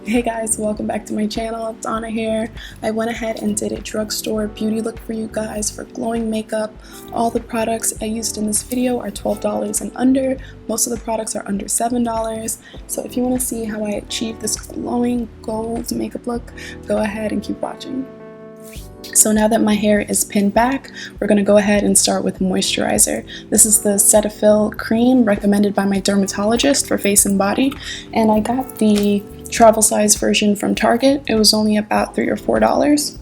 Hey guys, welcome back to my channel. It's Anna here. I went ahead and did a drugstore beauty look for you guys for glowing makeup. All the products I used in this video are $12 and under. Most of the products are under $7. So if you want to see how I achieved this glowing gold makeup look, go ahead and keep watching. So now that my hair is pinned back, we're going to go ahead and start with moisturizer. This is the Cetaphil cream recommended by my dermatologist for face and body, and I got the travel size version from Target. It was only about $3 or $4.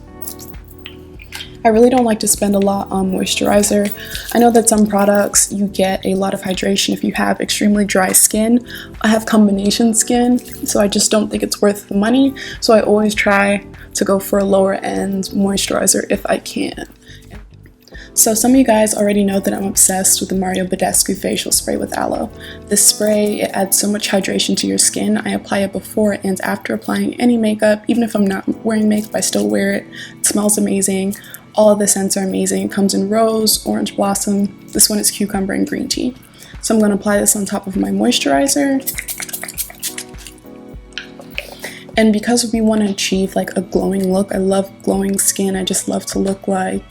I really don't like to spend a lot on moisturizer. I know that some products you get a lot of hydration if you have extremely dry skin. I have combination skin, so I just don't think it's worth the money. So I always try to go for a lower end moisturizer if I can. So some of you guys already know that I'm obsessed with the Badescu facial spray with aloe. This spray, it adds so much hydration to your skin. I apply it before and after applying any makeup. Even if I'm not wearing makeup, I still wear it. It smells amazing. All of the scents are amazing. It comes in rose, orange blossom. This one is cucumber and green tea. So I'm going to apply this on top of my moisturizer. And because we want to achieve like a glowing look, I love glowing skin. I just love to look like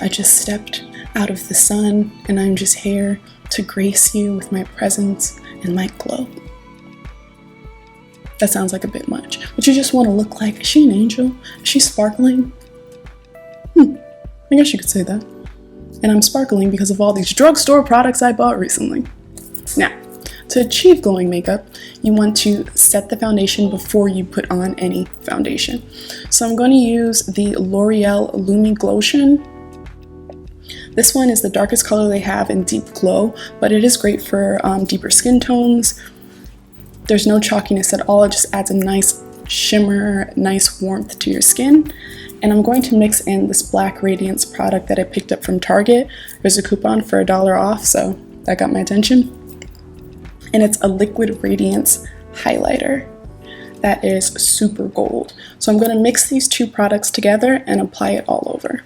I just stepped out of the sun and I'm just here to grace you with my presence and my glow. That sounds like a bit much, but you just want to look like, is she an angel? Is she sparkling? I guess you could say that. And I'm sparkling because of all these drugstore products I bought recently. Now, to achieve glowing makeup, you want to set the foundation before you put on any foundation. So I'm going to use the L'Oreal Lumi Glotion. This one is the darkest color they have in Deep Glow, but it is great for deeper skin tones. There's no chalkiness at all. It just adds a nice shimmer, nice warmth to your skin. And I'm going to mix in this black Radiance product that I picked up from Target. There's a coupon for $1 off, so that got my attention. And it's a liquid Radiance highlighter that is super gold. So I'm going to mix these two products together and apply it all over.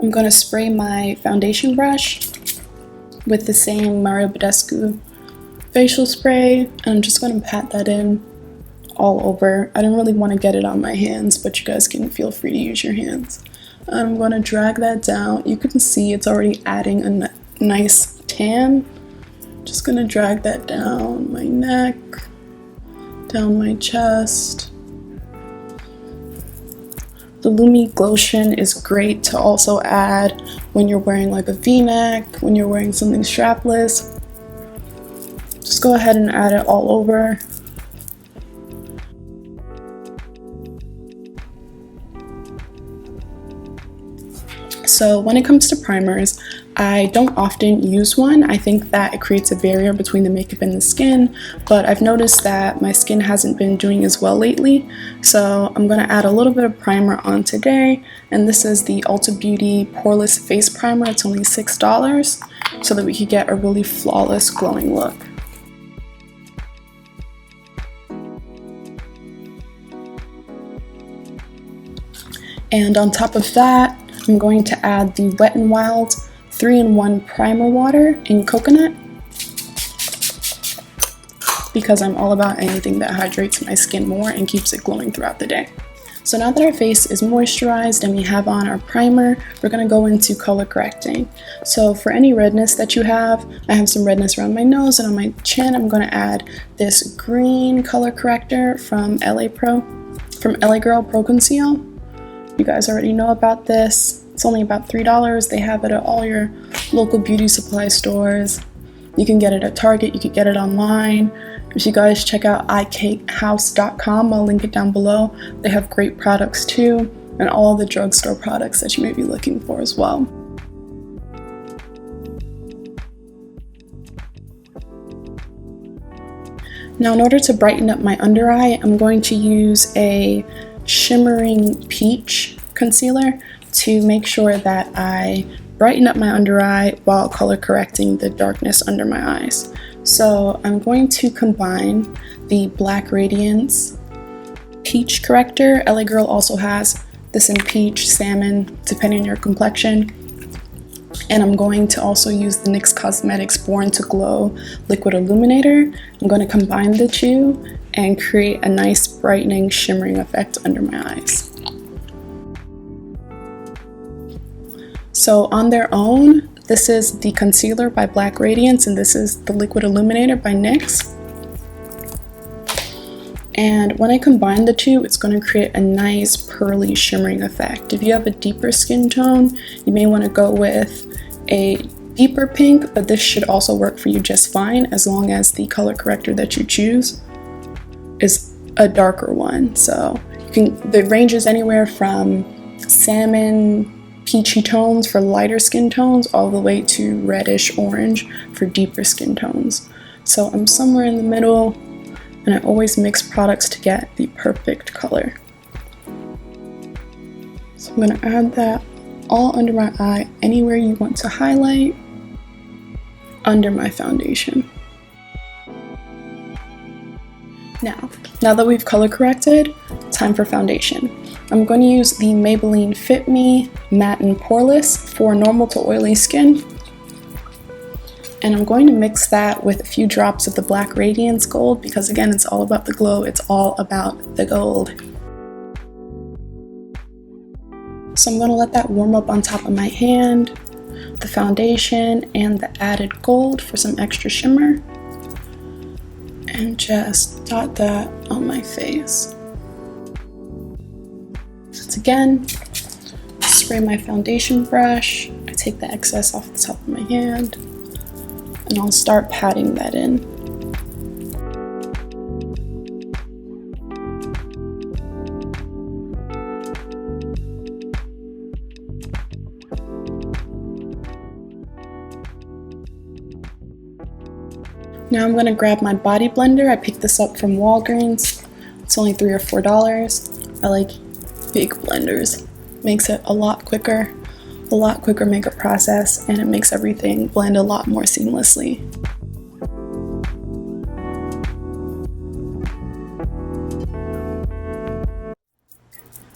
I'm going to spray my foundation brush with the same Badescu facial spray, and I'm just going to pat that in all over. I don't really want to get it on my hands, but you guys can feel free to use your hands. I'm going to drag that down. You can see it's already adding a nice tan. Just going to drag that down my neck, down my chest. The Lumi Glotion is great to also add when you're wearing like a v-neck, when you're wearing something strapless. Just go ahead and add it all over. So when it comes to primers, I don't often use one. I think that it creates a barrier between the makeup and the skin, but I've noticed that my skin hasn't been doing as well lately. So I'm going to add a little bit of primer on today, and this is the Ulta Beauty Poreless Face Primer. It's only $6 so that we could get a really flawless glowing look. And on top of that, I'm going to add the Wet n Wild 3-in-1 Primer Water in Coconut, because I'm all about anything that hydrates my skin more and keeps it glowing throughout the day. So now that our face is moisturized and we have on our primer, we're going to go into color correcting. So for any redness that you have, I have some redness around my nose and on my chin. I'm going to add this green color corrector from LA Girl Pro Conceal. You guys already know about this. It's only about $3. They have it at all your local beauty supply stores. You can get it at Target, you can get it online. If you guys check out iKatehouse.com, I'll link it down below. They have great products too, and all the drugstore products that you may be looking for as well. Now in order to brighten up my under eye, I'm going to use a shimmering peach concealer to make sure that I brighten up my under eye while color correcting the darkness under my eyes. So I'm going to combine the Black Radiance Peach Corrector. LA Girl also has this in peach, salmon, depending on your complexion. And I'm going to also use the NYX Cosmetics Born to Glow Liquid Illuminator. I'm going to combine the two and create a nice brightening, shimmering effect under my eyes. So on their own, this is the concealer by Black Radiance, and this is the Liquid Illuminator by NYX. And when I combine the two, it's going to create a nice pearly shimmering effect. If you have a deeper skin tone, you may want to go with a deeper pink, but this should also work for you just fine as long as the color corrector that you choose is a darker one. So the range is anywhere from salmon, peachy tones for lighter skin tones all the way to reddish orange for deeper skin tones. So I'm somewhere in the middle, and I always mix products to get the perfect color. So I'm going to add that all under my eye, anywhere you want to highlight, under my foundation. Now that we've color corrected, time for foundation. I'm going to use the Maybelline Fit Me Matte and Poreless for normal to oily skin. And I'm going to mix that with a few drops of the Black Radiance Gold because again, it's all about the glow, it's all about the gold. So I'm going to let that warm up on top of my hand, the foundation and the added gold for some extra shimmer. And just dot that on my face. So again, spray my foundation brush, I take the excess off the top of my hand, and I'll start patting that in. Now I'm going to grab my body blender. I picked this up from Walgreens. It's only $3 or $4. I like big blenders. Makes it a lot quicker makeup process, and it makes everything blend a lot more seamlessly.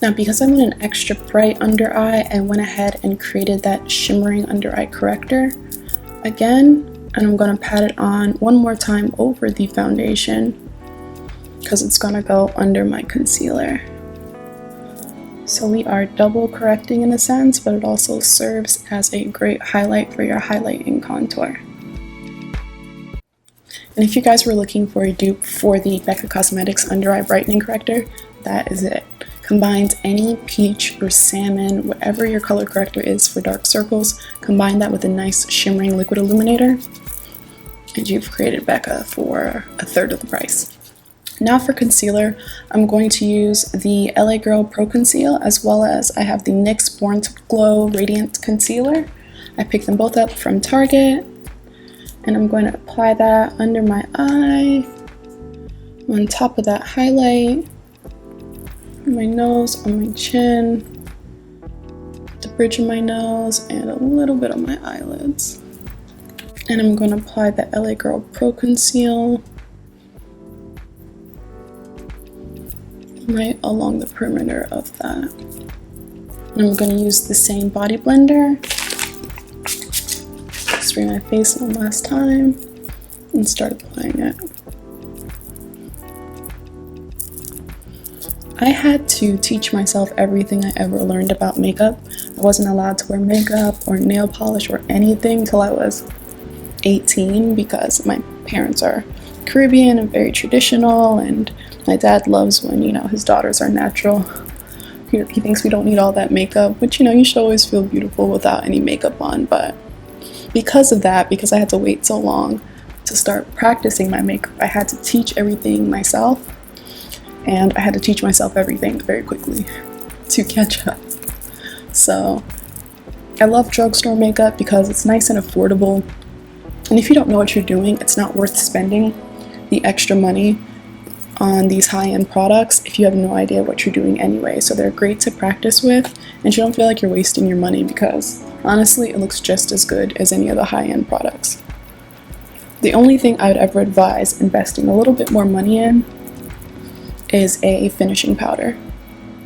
Now because I want an extra bright under eye, I went ahead and created that shimmering under eye corrector again. And I'm going to pat it on one more time over the foundation because it's going to go under my concealer. So we are double correcting in a sense, but it also serves as a great highlight for your highlight and contour. And if you guys were looking for a dupe for the Becca Cosmetics Under Eye Brightening Corrector, that is it. Combines any peach or salmon, whatever your color corrector is for dark circles, combine that with a nice shimmering liquid illuminator, and you've created Becca for a third of the price. Now for concealer, I'm going to use the LA Girl Pro Conceal, as well as I have the NYX Born to Glow Radiant Concealer. I picked them both up from Target, and I'm going to apply that under my eye, on top of that highlight, on my nose, on my chin, the bridge of my nose, and a little bit on my eyelids. And I'm going to apply the LA Girl Pro Conceal right along the perimeter of that. And I'm going to use the same body blender, spray my face one last time, and start applying it. I had to teach myself everything I ever learned about makeup. I wasn't allowed to wear makeup or nail polish or anything until I was 18 because my parents are Caribbean and very traditional, and my dad loves when, you know, his daughters are natural. He thinks we don't need all that makeup, which, you know, you should always feel beautiful without any makeup on. But because of that, because I had to wait so long to start practicing my makeup, I had to teach everything myself, and I had to teach myself everything very quickly to catch up. So I love drugstore makeup because it's nice and affordable. And if you don't know what you're doing, it's not worth spending the extra money on these high-end products if you have no idea what you're doing anyway. So they're great to practice with, and you don't feel like you're wasting your money because honestly, it looks just as good as any of the high-end products. The only thing I would ever advise investing a little bit more money in is a finishing powder.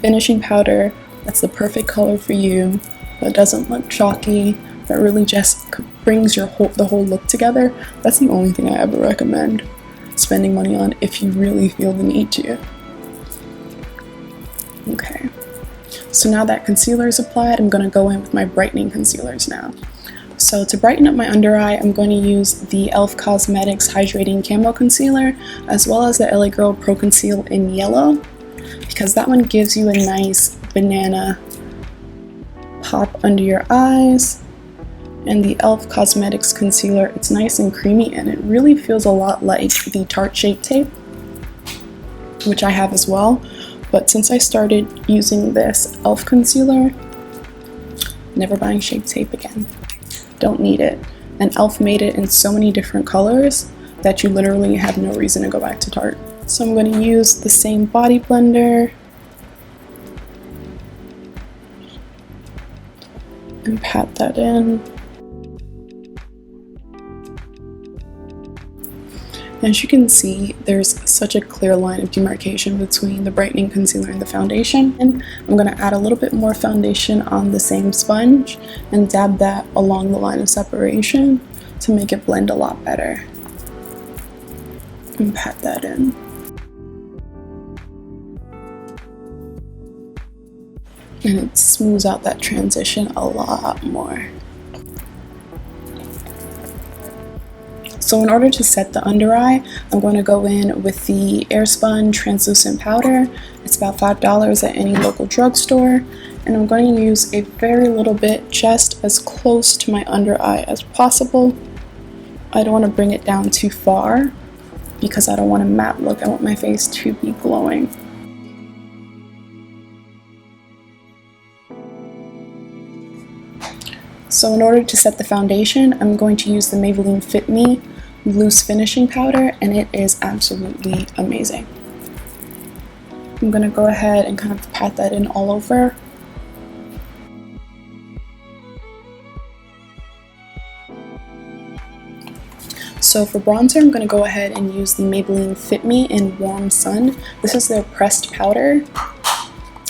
Finishing powder that's the perfect color for you, but doesn't look chalky, that really just brings the whole look together, that's the only thing I ever recommend spending money on if you really feel the need to. Okay, so now that concealer is applied, I'm going to go in with my brightening concealers now. So to brighten up my under eye, I'm going to use the e.l.f. Cosmetics Hydrating Camo Concealer, as well as the LA Girl Pro Conceal in Yellow, because that one gives you a nice banana pop under your eyes. And the e.l.f. Cosmetics Concealer, it's nice and creamy, and it really feels a lot like the Tarte Shape Tape, which I have as well. But since I started using this e.l.f. concealer, never buying Shape Tape again. Don't need it. And e.l.f. made it in so many different colors that you literally have no reason to go back to Tarte. So I'm going to use the same body blender and pat that in. As you can see, there's such a clear line of demarcation between the brightening concealer and the foundation. And I'm going to add a little bit more foundation on the same sponge and dab that along the line of separation to make it blend a lot better. And pat that in. And it smooths out that transition a lot more. So in order to set the under eye, I'm going to go in with the Airspun translucent powder. It's about $5 at any local drugstore. And I'm going to use a very little bit, just as close to my under eye as possible. I don't want to bring it down too far because I don't want a matte look. I want my face to be glowing. So in order to set the foundation, I'm going to use the Maybelline Fit Me loose finishing powder, and it is absolutely amazing. I'm going to go ahead and kind of pat that in all over. So for bronzer, I'm going to go ahead and use the Maybelline Fit Me in Warm Sun. This is their pressed powder,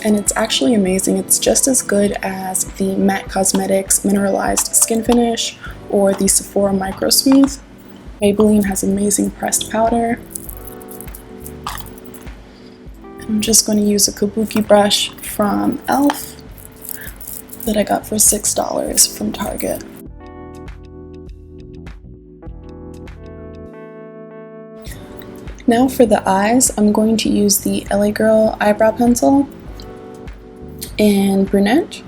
and it's actually amazing. It's just as good as the MAC Cosmetics Mineralized Skin Finish or the Sephora Micro Smooth. Maybelline has amazing pressed powder. I'm just going to use a kabuki brush from e.l.f. that I got for $6 from Target. Now for the eyes, I'm going to use the LA Girl eyebrow pencil in Brunette.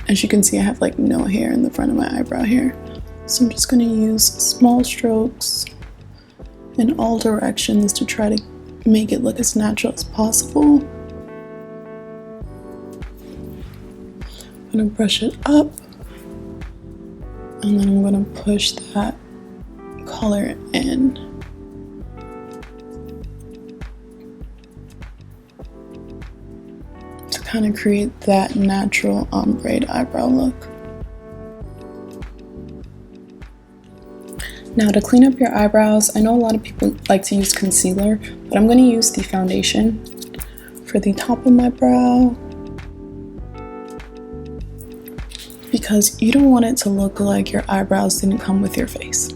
As you can see, I have like no hair in the front of my eyebrow here. So I'm just going to use small strokes in all directions to try to make it look as natural as possible. I'm going to brush it up, and then I'm going to push that color in. Kind of create that natural ombre eyebrow look. Now to clean up your eyebrows, I know a lot of people like to use concealer, but I'm going to use the foundation for the top of my brow because you don't want it to look like your eyebrows didn't come with your face.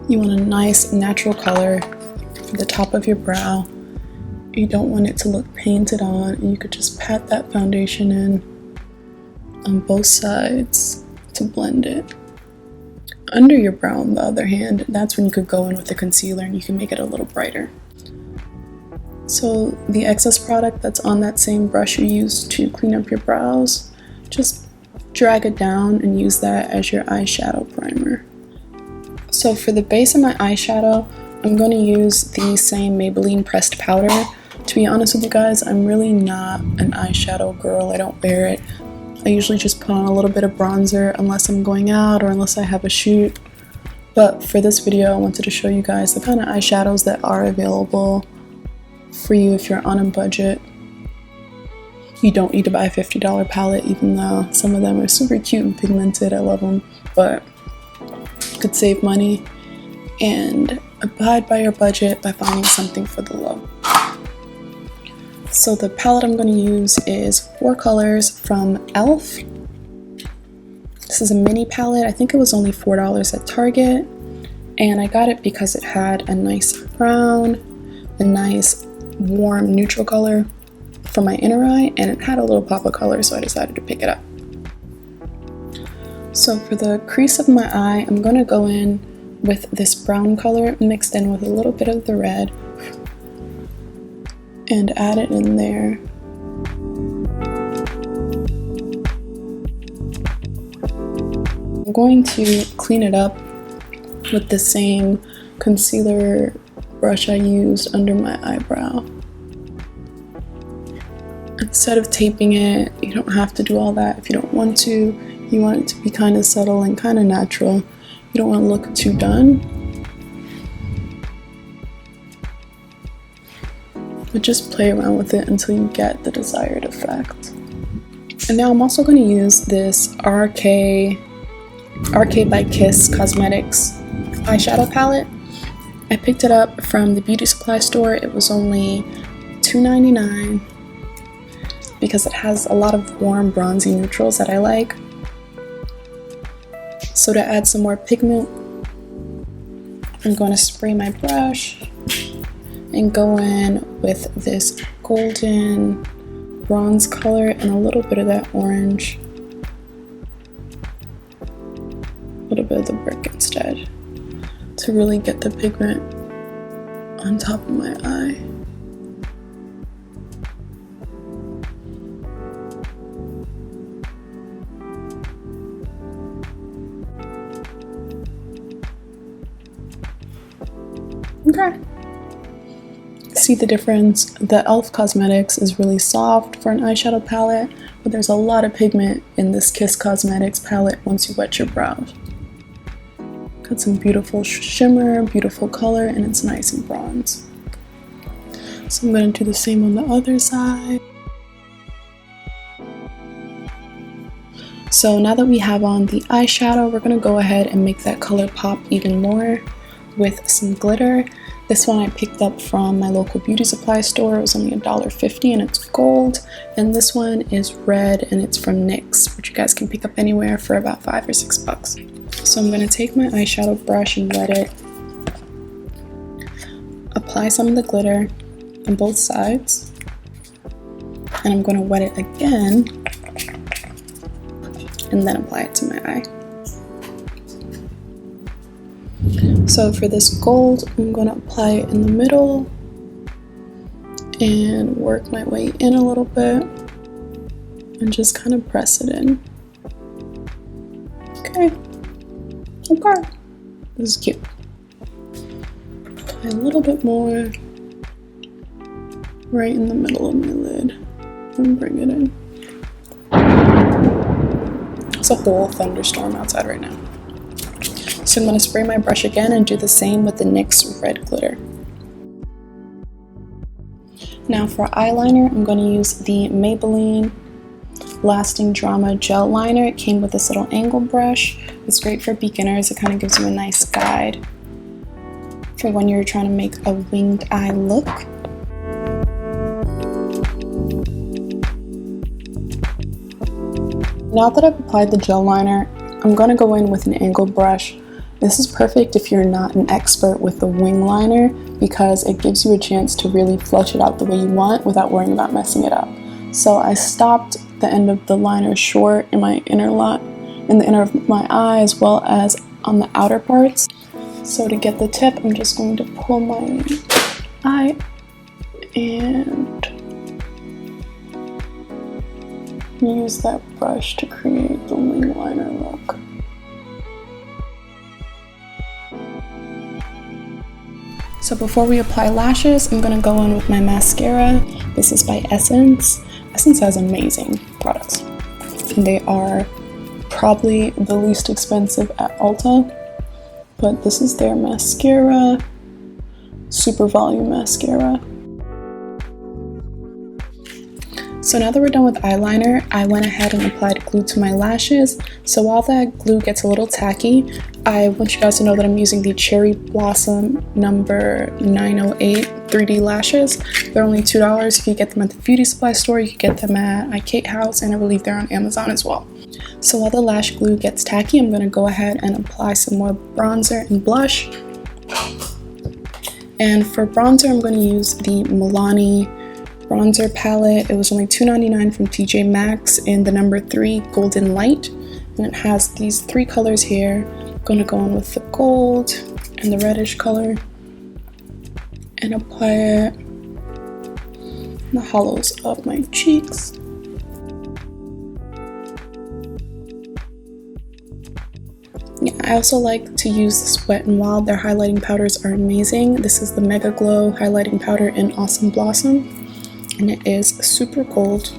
You want a nice natural color for the top of your brow. You don't want it to look painted on, and you could just pat that foundation in on both sides to blend it. Under your brow, on the other hand, that's when you could go in with the concealer and you can make it a little brighter. So the excess product that's on that same brush you used to clean up your brows, just drag it down and use that as your eyeshadow primer. So for the base of my eyeshadow, I'm going to use the same Maybelline pressed powder. To be honest with you guys, I'm really not an eyeshadow girl. I don't wear it. I usually just put on a little bit of bronzer unless I'm going out or unless I have a shoot. But for this video, I wanted to show you guys the kind of eyeshadows that are available for you if you're on a budget. You don't need to buy a $50 palette, even though some of them are super cute and pigmented. I love them, but you could save money and abide by your budget by finding something for the low. So the palette I'm going to use is 4 colors from e.l.f. This is a mini palette. I think it was only $4 at Target, and I got it because it had a nice brown, a nice warm neutral color for my inner eye, and it had a little pop of color, so I decided to pick it up. So for the crease of my eye, I'm going to go in with this brown color mixed in with a little bit of the red and add it in there. I'm going to clean it up with the same concealer brush I used under my eyebrow. Instead of taping it, you don't have to do all that if you don't want to. You want it to be kind of subtle and kind of natural. You don't want to look too done. But just play around with it until you get the desired effect. And now I'm also going to use this RK by Kiss Cosmetics eyeshadow palette. I picked it up from the beauty supply store. It was only $2.99 because it has a lot of warm bronzy neutrals that I like. So to add some more pigment, I'm going to spray my brush and go in with this golden bronze color and a little bit of that orange, a little bit of the brick instead, to really get the pigment on top of my eye. Okay. See the difference? The e.l.f. Cosmetics is really soft for an eyeshadow palette, but there's a lot of pigment in this Kiss Cosmetics palette once you wet your brows. Got some beautiful shimmer, beautiful color, and it's nice and bronze. So I'm going to do the same on the other side. So now that we have on the eyeshadow, we're going to go ahead and make that color pop even more with some glitter. This one I picked up from my local beauty supply store. It was only $1.50 and it's gold. And this one is red and it's from NYX, which you guys can pick up anywhere for about $5 or $6. So I'm going to take my eyeshadow brush and wet it. Apply some of the glitter on both sides. And I'm going to wet it again. And then apply it to my eye. So for this gold, I'm going to apply it in the middle and work my way in a little bit and just kind of press it in. Okay. This is cute. Apply a little bit more right in the middle of my lid and bring it in. It's a whole thunderstorm outside right now. So I'm going to spray my brush again and do the same with the NYX red glitter. Now for eyeliner, I'm going to use the Maybelline Lasting Drama Gel Liner. It came with this little angle brush. It's great for beginners. It kind of gives you a nice guide for when you're trying to make a winged eye look. Now that I've applied the gel liner, I'm going to go in with an angled brush. This is perfect if you're not an expert with the wing liner because it gives you a chance to really flush it out the way you want without worrying about messing it up. So I stopped the end of the liner short in my in the inner of my eye as well as on the outer parts. So to get the tip, I'm just going to pull my eye and use that brush to create the wing liner look. So before we apply lashes, I'm going to go in with my mascara. This is by Essence. Essence has amazing products. And they are probably the least expensive at Ulta. But this is their mascara, Super Volume Mascara. So now that we're done with eyeliner, I went ahead and applied glue to my lashes. So while that glue gets a little tacky, I want you guys to know that I'm using the Cherry Blossom number 908 3D lashes. They're only $2. If you get them at the beauty supply store, you can get them at iKate house, and I believe they're on Amazon as well. So while the lash glue gets tacky, I'm going to go ahead and apply some more bronzer and blush. And for bronzer, I'm going to use the Milani bronzer palette. It was only $2.99 from TJ Maxx in the number 3 Golden Light, and it has these 3 colors here. I'm going to go in with the gold and the reddish color and apply it in the hollows of my cheeks. Yeah, I also like to use this Wet n Wild. Their highlighting powders are amazing. This is the Mega Glow highlighting powder in Awesome Blossom, and it is super cold.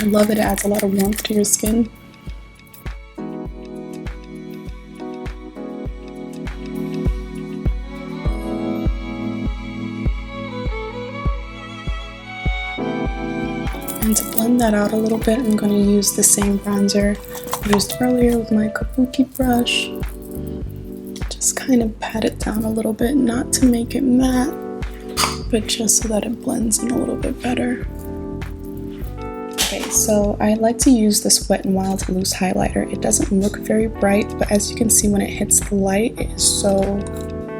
I love it. It adds a lot of warmth to your skin. And to blend that out a little bit, I'm going to use the same bronzer I used earlier with my kabuki brush. Just kind of pat it down a little bit, not to make it matte, but just so that it blends in a little bit better. Okay, so I like to use this Wet n Wild loose highlighter. It doesn't look very bright, but as you can see when it hits the light, it is so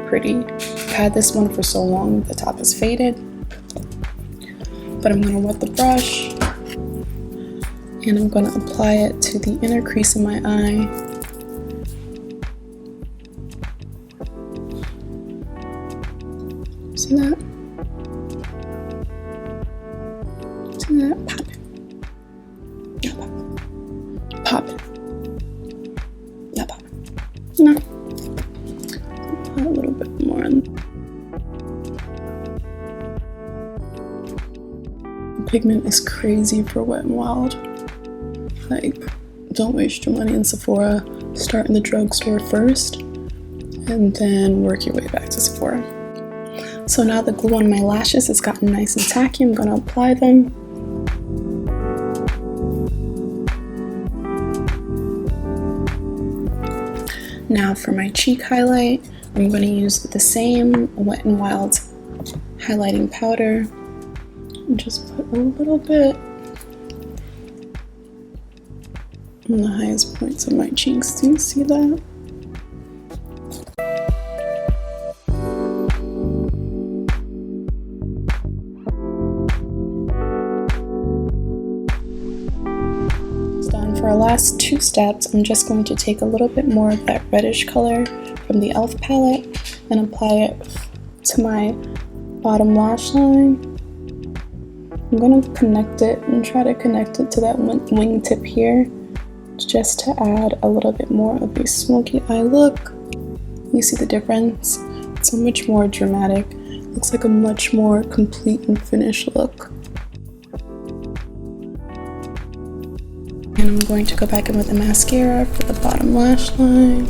pretty. I've had this one for so long, the top is faded. But I'm going to wet the brush, and I'm going to apply it to the inner crease of my eye. See that? See that? Pop it. Yeah, pop it. Pop it. Yeah, pop it. No. Apply a little bit more on. Pigment is crazy for Wet n Wild. Like, don't waste your money in Sephora. Start in the drugstore first and then work your way back to Sephora. So now the glue on my lashes has gotten nice and tacky. I'm going to apply them. Now for my cheek highlight, I'm going to use the same Wet n Wild highlighting powder. Just put a little bit on the highest points of my cheeks. Do you see that? Done. For our last 2 steps, I'm just going to take a little bit more of that reddish color from the e.l.f. palette and apply it to my bottom lash line. I'm going to connect it and try to connect it to that wingtip here, just to add a little bit more of a smoky eye look. You see the difference? It's so much more dramatic. It looks like a much more complete and finished look. And I'm going to go back in with the mascara for the bottom lash line.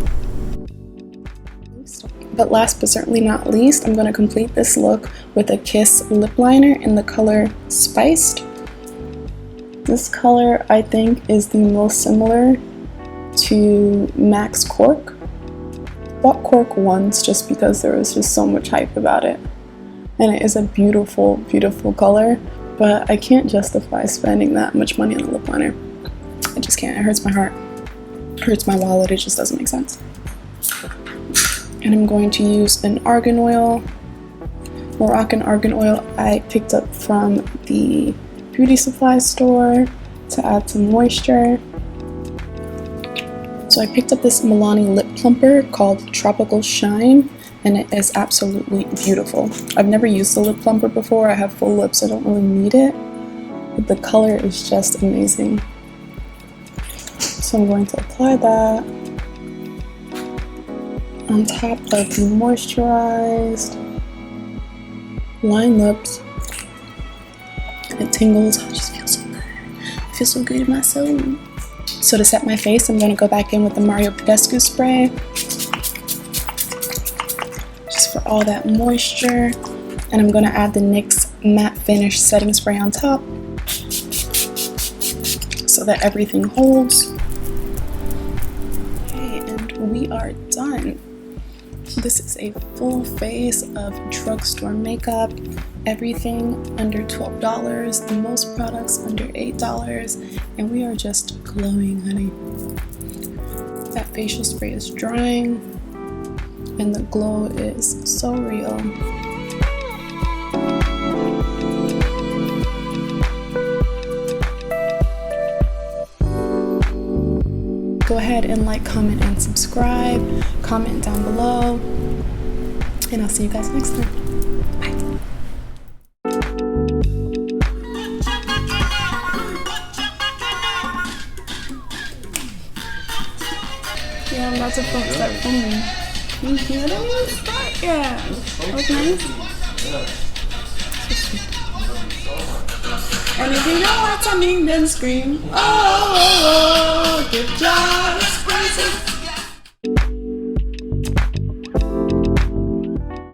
But last but certainly not least, I'm going to complete this look with a Kiss lip liner in the color Spiced. This color, I think, is the most similar to MAC's Cork. I bought Cork once just because there was just so much hype about it. And it is a beautiful, beautiful color, but I can't justify spending that much money on a lip liner. I just can't. It hurts my heart. It hurts my wallet. It just doesn't make sense. And I'm going to use an argan oil, Moroccan argan oil I picked up from the beauty supply store to add some moisture. So I picked up this Milani lip plumper called Tropical Shine, and it is absolutely beautiful. I've never used the lip plumper before. I have full lips, so I don't really need it, but the color is just amazing. So I'm going to apply that on top of the moisturized lined lips. It tingles. I just feel so good. I feel so good in my soul. So to set my face, I'm going to go back in with the Badescu spray, just for all that moisture. And I'm going to add the NYX Matte Finish Setting Spray on top. that everything holds. Okay, and we are done. This is a full face of drugstore makeup. Everything under $12, and most products under $8, and we are just glowing, honey. That facial spray is drying, and the glow is so real. Go ahead and like, comment, and subscribe. Comment down below, and I'll see you guys next time. Bye. Yeah, I'm about to start filming. You hear that? Yeah. That was nice. And if you know what's coming, then scream. Oh, good job. It's crazy.